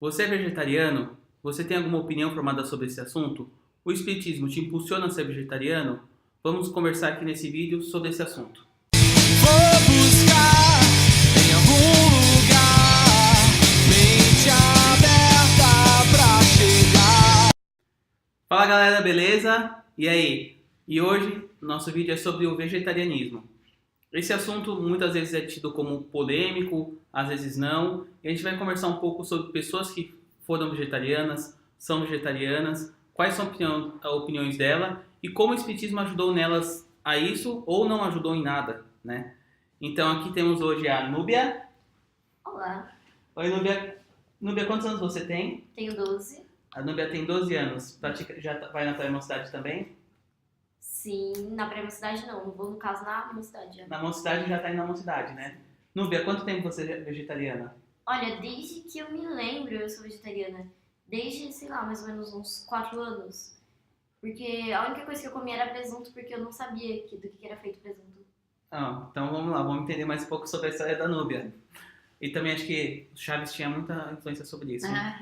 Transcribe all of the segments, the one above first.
Você é vegetariano? Você tem alguma opinião formada sobre esse assunto? O Espiritismo te impulsiona a ser vegetariano? Vamos conversar aqui nesse vídeo sobre esse assunto. Vou buscar em algum lugar, mente aberta pra chegar. Fala galera, beleza? E aí? E hoje nosso vídeo é sobre o vegetarianismo. Esse assunto muitas vezes é tido como polêmico, às vezes não. E a gente vai conversar um pouco sobre pessoas que foram vegetarianas, são vegetarianas, quais são opiniões dela e como o Espiritismo ajudou nelas a isso ou não ajudou em nada, né? Então aqui temos hoje a Núbia. Olá, Oi Núbia. Núbia, quantos anos você tem? tenho 12. A Núbia tem 12 anos. Já vai na tua mocidade também? Sim, na pré-mocidade não vou no caso na mocidade já. Na mocidade já tá indo na mocidade, né? Núbia, quanto tempo você é vegetariana? Olha, desde que eu me lembro eu sou vegetariana. Desde, sei lá, mais ou menos uns 4 anos. Porque a única coisa que eu comia era presunto, porque eu não sabia do que era feito presunto. Ah, então vamos lá, vamos entender mais um pouco sobre a história da Núbia. E também acho que Chaves tinha muita influência sobre isso. Ah,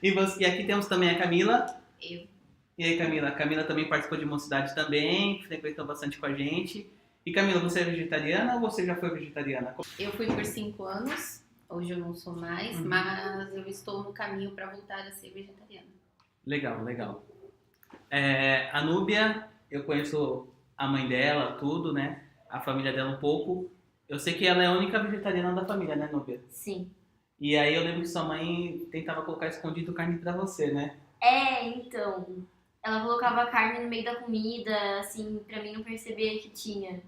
E aqui temos também a Camila. eu. E aí, Camila? A Camila também participou de Mocidade também, frequentou bastante com a gente. E Camila, você é vegetariana ou você já foi vegetariana? Eu fui por 5 anos, hoje eu não sou mais, Uhum. mas eu estou no caminho para voltar a ser vegetariana. Legal, legal. A Núbia, eu conheço a mãe dela, tudo, né? A família dela um pouco. Eu sei que ela é a única vegetariana da família, né, Núbia? Sim. E aí eu lembro que sua mãe tentava colocar escondido carne pra você, né? Então. Ela colocava carne no meio da comida, assim, pra mim não perceber que tinha.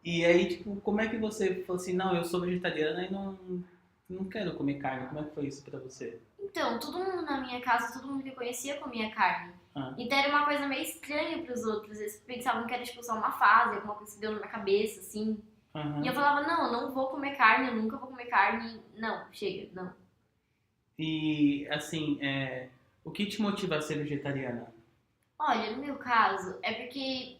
E aí, tipo, como é que você falou assim, não, eu sou vegetariana e não quero comer carne? Como é que foi isso pra você? Então, todo mundo na minha casa, todo mundo que eu conhecia comia carne. Ah, Então era uma coisa meio estranha pros outros. Eles pensavam que era tipo só uma fase, alguma coisa que deu na minha cabeça, assim. E eu aham. falava, não, eu não vou comer carne, eu nunca vou comer carne. Não, chega, não. E, assim, o que te motiva a ser vegetariana? Olha, no meu caso, é porque,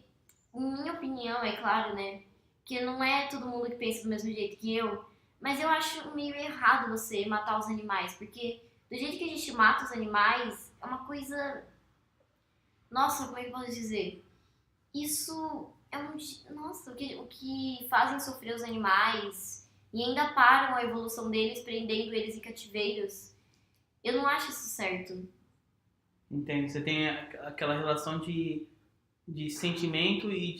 em minha opinião, é claro, né? Que não é todo mundo que pensa do mesmo jeito que eu. Mas eu acho meio errado você matar os animais. Porque do jeito que a gente mata os animais, é uma coisa. Nossa, como é que eu posso dizer? Isso é um. Nossa, o que fazem sofrer os animais e ainda param a evolução deles, prendendo eles em cativeiros. Eu não acho isso certo. Entende? Você tem aquela relação de sentimento e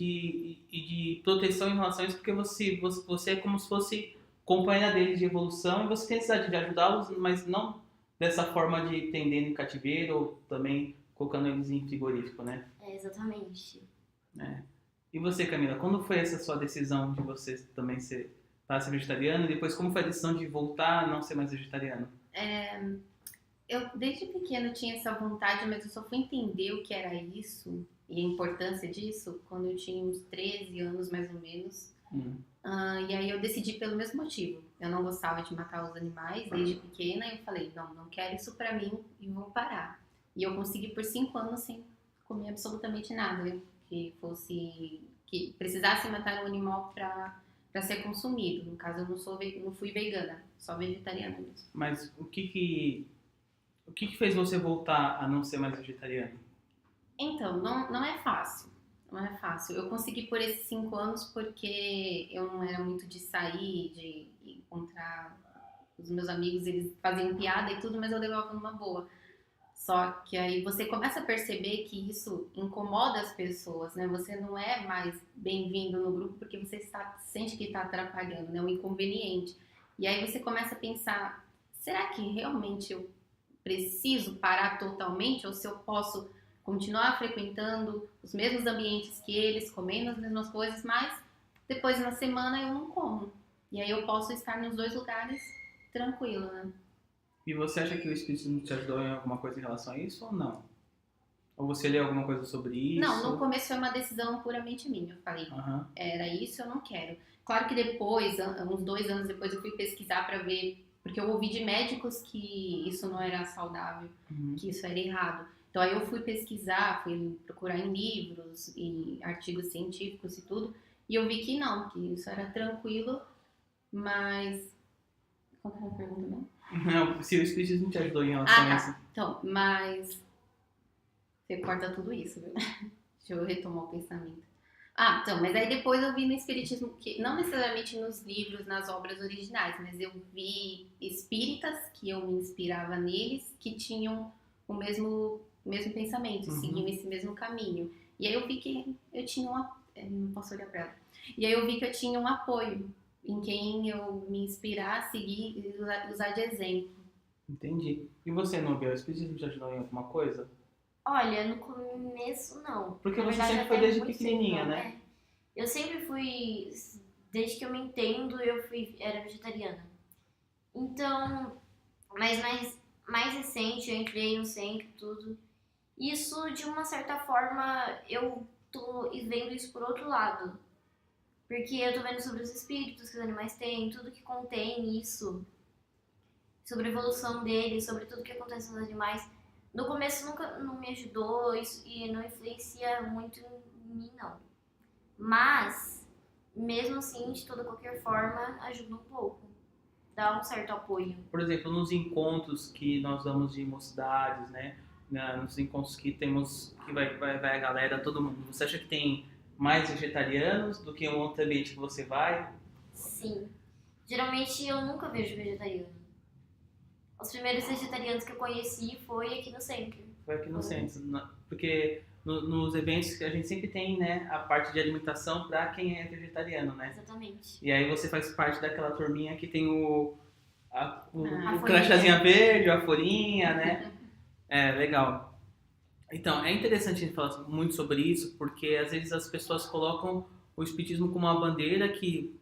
de proteção em relação a isso, porque você é como se fosse companheira deles de evolução e você tem necessidade de ajudá-los, mas não dessa forma de prendendo em cativeiro ou também colocando eles em frigorífico, né? É, exatamente. É. E você, Camila, quando foi essa sua decisão de você também ser vegetariano e depois como foi a decisão de voltar a não ser mais vegetariano? Eu desde pequena tinha essa vontade, mas eu só fui entender o que era isso e a importância disso quando eu tinha uns 13 anos mais ou menos. Hum. E aí eu decidi pelo mesmo motivo. Eu não gostava de matar os animais desde pequena e eu falei, não quero isso pra mim e vou parar. E eu consegui por 5 anos sem comer absolutamente nada que precisasse matar um animal para ser consumido. No caso, eu não fui vegana, só vegetariana mesmo. Mas o que fez você voltar a não ser mais vegetariano? Então, não é fácil. Não é fácil. Eu consegui por esses 5 anos porque eu não era muito de sair, de encontrar os meus amigos, eles faziam piada e tudo, mas eu levava numa boa. Só que aí você começa a perceber que isso incomoda as pessoas, né? Você não é mais bem-vindo no grupo porque você sente que está atrapalhando, né? Um inconveniente. E aí você começa a pensar, será que realmente eu preciso parar totalmente ou se eu posso continuar frequentando os mesmos ambientes que eles, comendo as mesmas coisas, mas depois na semana eu não como. E aí eu posso estar nos dois lugares tranquilo, né? E você acha que o Espiritismo te ajudou em alguma coisa em relação a isso ou não? Ou você leu alguma coisa sobre isso? Não, no começo foi uma decisão puramente minha. Eu falei, Aham. era isso, eu não quero. Claro que depois, uns 2 anos depois, eu fui pesquisar para ver, porque eu ouvi de médicos que isso não era saudável, Uhum. que isso era errado. Então aí eu fui pesquisar, fui procurar em livros e artigos científicos e tudo, e eu vi que não, que isso era tranquilo, mas... Qual que era a pergunta mesmo? Não, se o espiritismo te ajudou em relação a isso. Tá. Então, mas você corta tudo isso, viu? Deixa eu retomar o pensamento. Então, mas aí depois eu vi no espiritismo, que não necessariamente nos livros, nas obras originais, mas eu vi espíritas que eu me inspirava neles, que tinham o mesmo pensamento, seguiam esse mesmo caminho. E aí eu vi que eu tinha não posso olhar pra ela. E aí eu vi que eu tinha um apoio em quem eu me inspirar, seguir e usar de exemplo. Entendi. E você, Nubia, o espiritismo te ajudou em alguma coisa? Olha, no começo não. Porque Na você verdade, sempre foi até desde muito pequenininha, cedo, né? Eu sempre fui, desde que eu me entendo, era vegetariana. Então, mas mais recente, eu entrei no centro, tudo. Isso, de uma certa forma, eu tô vendo isso por outro lado. Porque eu tô vendo sobre os espíritos que os animais têm, tudo que contém isso, sobre a evolução deles, sobre tudo que acontece nos animais. No começo nunca não me ajudou isso, e não influencia muito em mim, não. Mas, mesmo assim, de toda qualquer forma, ajuda um pouco. Dá um certo apoio. Por exemplo, nos encontros que nós damos de mocidades, né? Nos encontros que temos, que vai a galera, todo mundo. Você acha que tem mais vegetarianos do que um outro ambiente que você vai? Sim. Geralmente eu nunca vejo vegetariano. Os primeiros vegetarianos que eu conheci foi aqui no centro. Foi aqui no centro. Porque nos eventos a gente sempre tem, né, a parte de alimentação para quem é vegetariano, né? Exatamente. E aí você faz parte daquela turminha que tem o folhinha. crachazinha verde, a folhinha, né? É, legal. Então, é interessante a gente falar muito sobre isso, porque às vezes as pessoas colocam o espiritismo como uma bandeira que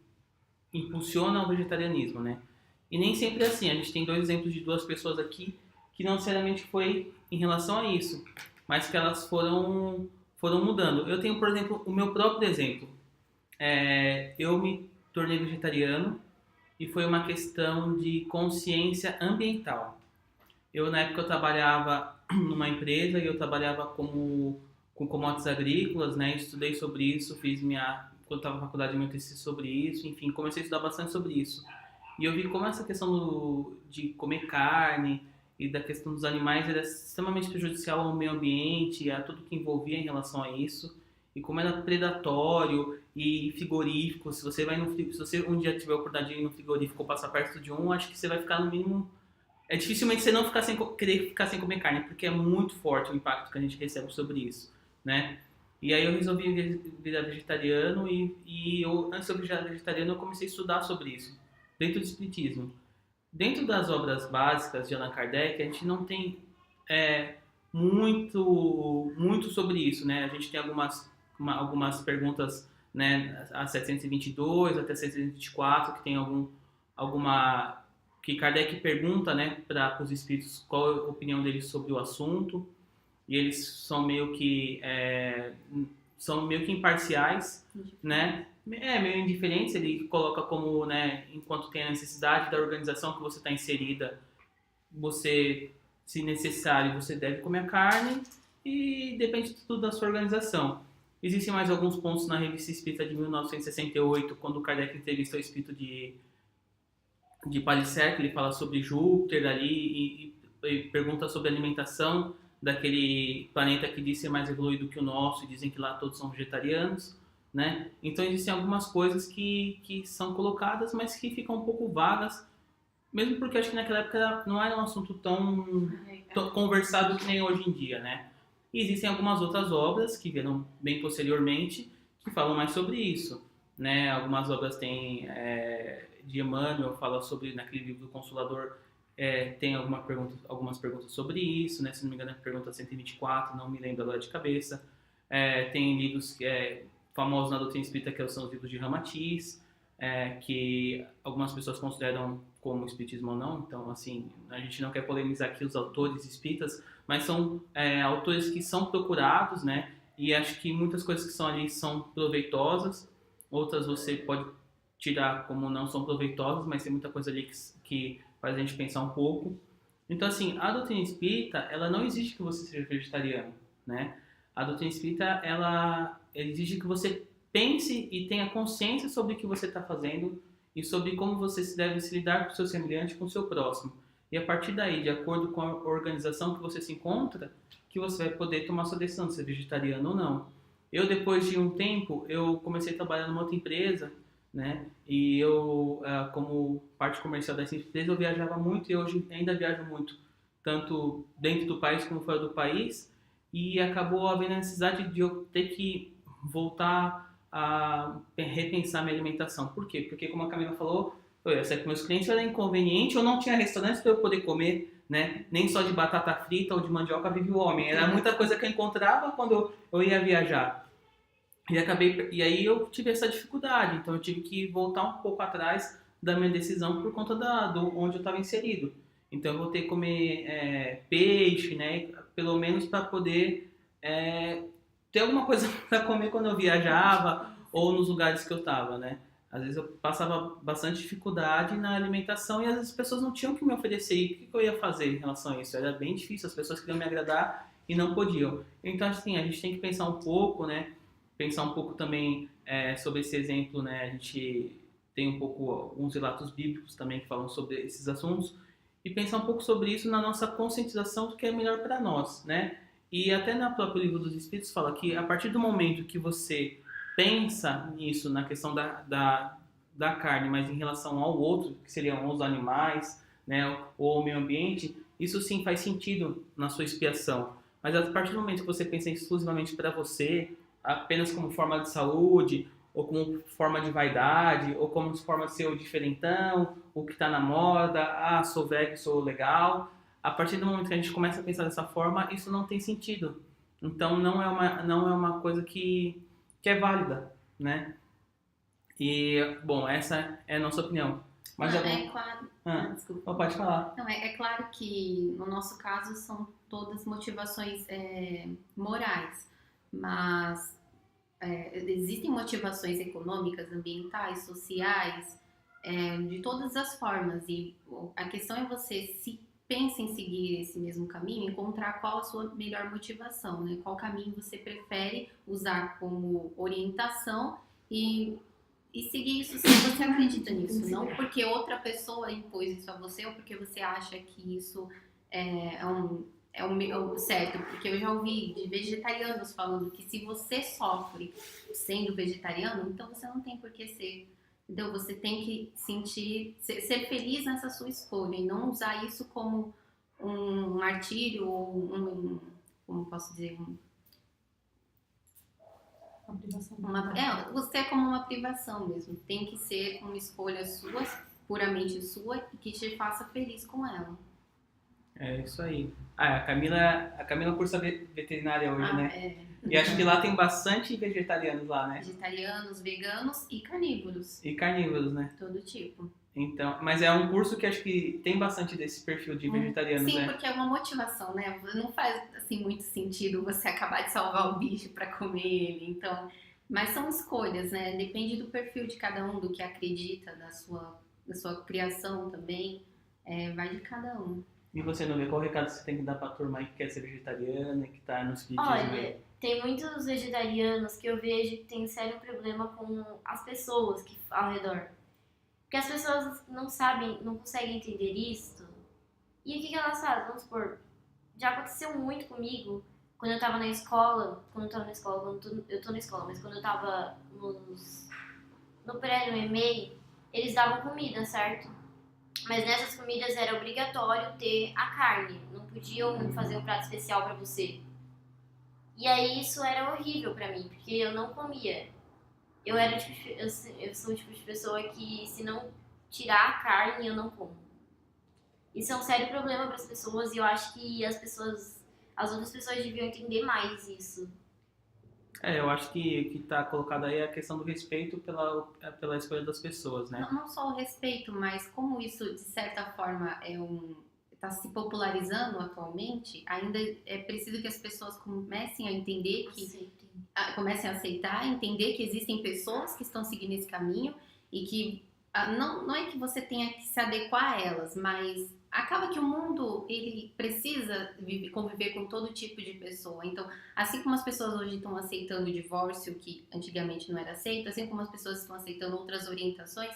impulsiona o vegetarianismo, né? E nem sempre é assim. A gente tem 2 exemplos de 2 pessoas aqui que não necessariamente foi em relação a isso, mas que elas foram mudando. Eu tenho, por exemplo, o meu próprio exemplo. Eu me tornei vegetariano e foi uma questão de consciência ambiental. Na época, eu trabalhava numa empresa e eu trabalhava com commodities agrícolas, né? Estudei sobre isso, quando estava na faculdade, meu TCC sobre isso, enfim, comecei a estudar bastante sobre isso. E eu vi como essa questão de comer carne e da questão dos animais era extremamente prejudicial ao meio ambiente, a tudo que envolvia em relação a isso, e como era predatório e frigorífico. Se você um dia tiver a oportunidade de ir no frigorífico ou passar perto de um, acho que você vai ficar no mínimo... É dificilmente você não querer ficar sem comer carne, porque é muito forte o impacto que a gente recebe sobre isso, né? E aí eu resolvi virar vegetariano e antes de eu virar vegetariano, eu comecei a estudar sobre isso, dentro do espiritismo. Dentro das obras básicas de Allan Kardec, a gente não tem muito sobre isso, né? A gente tem algumas perguntas, né, a 722 até 724, que tem alguma... que Kardec pergunta, né, para os espíritos qual é a opinião deles sobre o assunto, e eles são meio que imparciais, né, meio indiferentes. Ele coloca como, né, enquanto tem a necessidade da organização que você está inserida, você, se necessário, você deve comer a carne, e depende tudo da sua organização. Existem mais alguns pontos na Revista Espírita de 1968, quando Kardec entrevista o espírito de Palicer, que ele fala sobre Júpiter ali e pergunta sobre a alimentação daquele planeta que diz ser mais evoluído que o nosso, e dizem que lá todos são vegetarianos, né? Então existem algumas coisas que são colocadas, mas que ficam um pouco vagas, mesmo porque acho que naquela época não era um assunto tão conversado que nem hoje em dia, né? E existem algumas outras obras que vieram bem posteriormente que falam mais sobre isso, né? Algumas obras têm... de Emmanuel fala sobre, naquele livro do Consolador, tem algumas perguntas sobre isso, né? Se não me engano é a pergunta 124, não me lembro agora de cabeça. Tem livros famosos na doutrina espírita, que são os livros de Ramatiz, que algumas pessoas consideram como espiritismo ou não. Então, assim, a gente não quer polemizar aqui os autores espíritas, mas são autores que são procurados, né? E acho que muitas coisas que são ali são proveitosas, outras você pode tirar como não são proveitosas, mas tem muita coisa ali que faz a gente pensar um pouco. Então, assim, a doutrina espírita, ela não exige que você seja vegetariano, né? A doutrina espírita, ela exige que você pense e tenha consciência sobre o que você está fazendo e sobre como você deve se lidar com o seu semelhante, com o seu próximo. E a partir daí, de acordo com a organização que você se encontra, que você vai poder tomar sua decisão de ser vegetariano ou não. Eu, depois de um tempo, eu comecei a trabalhar numa outra empresa, né? E eu, como parte comercial dessa empresa, eu viajava muito e hoje ainda viajo muito, tanto dentro do país como fora do país. E acabou havendo a necessidade de eu ter que voltar a repensar minha alimentação. Por quê? Porque, como a Camila falou, eu sei que meus clientes era inconveniente, eu não tinha restaurantes para eu poder comer, né? Nem só de batata frita ou de mandioca vive o homem. Era muita coisa que eu encontrava quando eu ia viajar. E aí eu tive essa dificuldade, então eu tive que voltar um pouco atrás da minha decisão por conta do onde eu estava inserido. Então eu voltei a comer peixe, né? Pelo menos para poder ter alguma coisa para comer quando eu viajava ou nos lugares que eu estava, né? Às vezes eu passava bastante dificuldade na alimentação e às vezes as pessoas não tinham o que me oferecer. E o que eu ia fazer em relação a isso? Era bem difícil, as pessoas queriam me agradar e não podiam. Então, assim, a gente tem que pensar um pouco, né? Pensar um pouco também sobre esse exemplo, né? A gente tem um pouco alguns relatos bíblicos também que falam sobre esses assuntos e pensar um pouco sobre isso na nossa conscientização do que é melhor para nós, né? E até no próprio livro dos Espíritos fala que a partir do momento que você pensa nisso, na questão da carne, mas em relação ao outro, que seriam os animais, né, ou o meio ambiente, isso sim faz sentido na sua expiação. Mas a partir do momento que você pensa exclusivamente para você, apenas como forma de saúde, ou como forma de vaidade, ou como forma de ser o diferentão, o que está na moda, sou vegano, sou legal, a partir do momento que a gente começa a pensar dessa forma, isso não tem sentido. Então não é uma coisa que é válida, né? E, bom, essa é a nossa opinião. Mas é claro. Desculpa. Pode falar. Não, é claro que no nosso caso são todas motivações morais, mas existem motivações econômicas, ambientais, sociais, de todas as formas. E a questão é você, se pensa em seguir esse mesmo caminho, encontrar qual a sua melhor motivação, né? Qual caminho você prefere usar como orientação e seguir isso se você acredita nisso, não porque outra pessoa impôs isso a você ou porque você acha que isso é o certo, porque eu já ouvi de vegetarianos falando que se você sofre sendo vegetariano, então você não tem por que ser. Então você tem que ser feliz nessa sua escolha e não usar isso como um martírio ou como posso dizer, Uma privação. você é como uma privação mesmo. Tem que ser uma escolha sua, puramente sua, e que te faça feliz com ela. É isso aí. A Camila cursa veterinária hoje, né? É. E acho que lá tem bastante vegetarianos lá, né? Vegetarianos, veganos e carnívoros. E carnívoros, né? Todo tipo. Então, mas é um curso que acho que tem bastante desse perfil de vegetarianos, Sim, né? porque é uma motivação, né? Não faz assim muito sentido você acabar de salvar o bicho para comer ele. Então, mas são escolhas, né? Depende do perfil de cada um, do que acredita, da sua criação também. Vai de cada um. E você não vê qual recado você tem que dar pra turma aí que quer ser vegetariana, que tá nos vídeos? Olha, tem muitos vegetarianos que eu vejo que tem sério problema com as pessoas que ao redor. Porque as pessoas não sabem, não conseguem entender isso. E o que elas fazem? Vamos supor, já aconteceu muito comigo quando eu tava na escola. Eu tô na escola, mas quando eu tava no pré, no EMEI, eles davam comida, certo? Mas nessas comidas era obrigatório ter a carne. Não podiam fazer um prato especial pra você. E aí isso era horrível pra mim, porque eu não comia. Eu sou o tipo de pessoa que, se não tirar a carne, eu não como. Isso é um sério problema para as pessoas e eu acho que as outras pessoas deviam entender mais isso. Eu acho que tá colocado aí a questão do respeito pela escolha das pessoas, né? Não só o respeito, mas como isso, de certa forma, está se popularizando atualmente, ainda é preciso que as pessoas comecem a entender comecem a aceitar, entender que existem pessoas que estão seguindo esse caminho e que não é que você tenha que se adequar a elas, mas acaba que o mundo ele precisa conviver com todo tipo de pessoa. Então, assim como as pessoas hoje estão aceitando o divórcio, que antigamente não era aceito, assim como as pessoas estão aceitando outras orientações,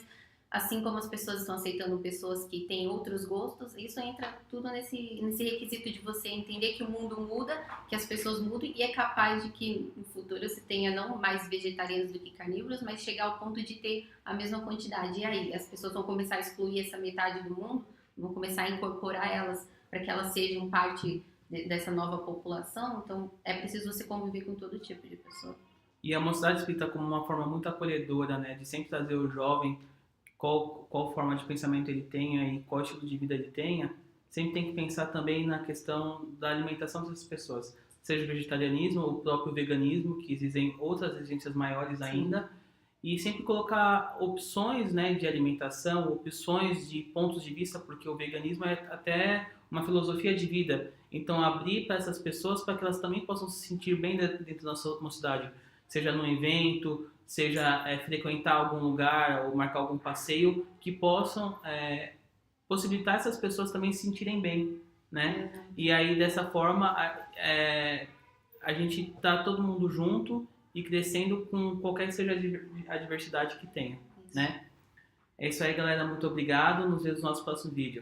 assim como as pessoas estão aceitando pessoas que têm outros gostos, isso entra tudo nesse requisito de você entender que o mundo muda, que as pessoas mudam e é capaz de que no futuro se tenha não mais vegetarianos do que carnívoros, mas chegar ao ponto de ter a mesma quantidade. E aí, as pessoas vão começar a excluir essa metade do mundo, vão começar a incorporar elas para que elas sejam parte dessa nova população, então é preciso você conviver com todo tipo de pessoa. E a mocidade espírita como uma forma muito acolhedora, né, de sempre trazer o jovem, qual forma de pensamento ele tenha e qual estilo de vida ele tenha, sempre tem que pensar também na questão da alimentação dessas pessoas, seja o vegetarianismo ou o próprio veganismo, que existem outras exigências maiores ainda, e sempre colocar opções, né, de alimentação, opções de pontos de vista, porque o veganismo é até uma filosofia de vida, então abrir para essas pessoas para que elas também possam se sentir bem dentro da nossa mocidade, seja num evento, seja frequentar algum lugar ou marcar algum passeio, que possam possibilitar essas pessoas também se sentirem bem, né? E aí, dessa forma, a gente tá todo mundo junto e crescendo com qualquer que seja a diversidade que tenha, né? É isso aí, galera. Muito obrigado. Nos vemos no nosso próximo vídeo.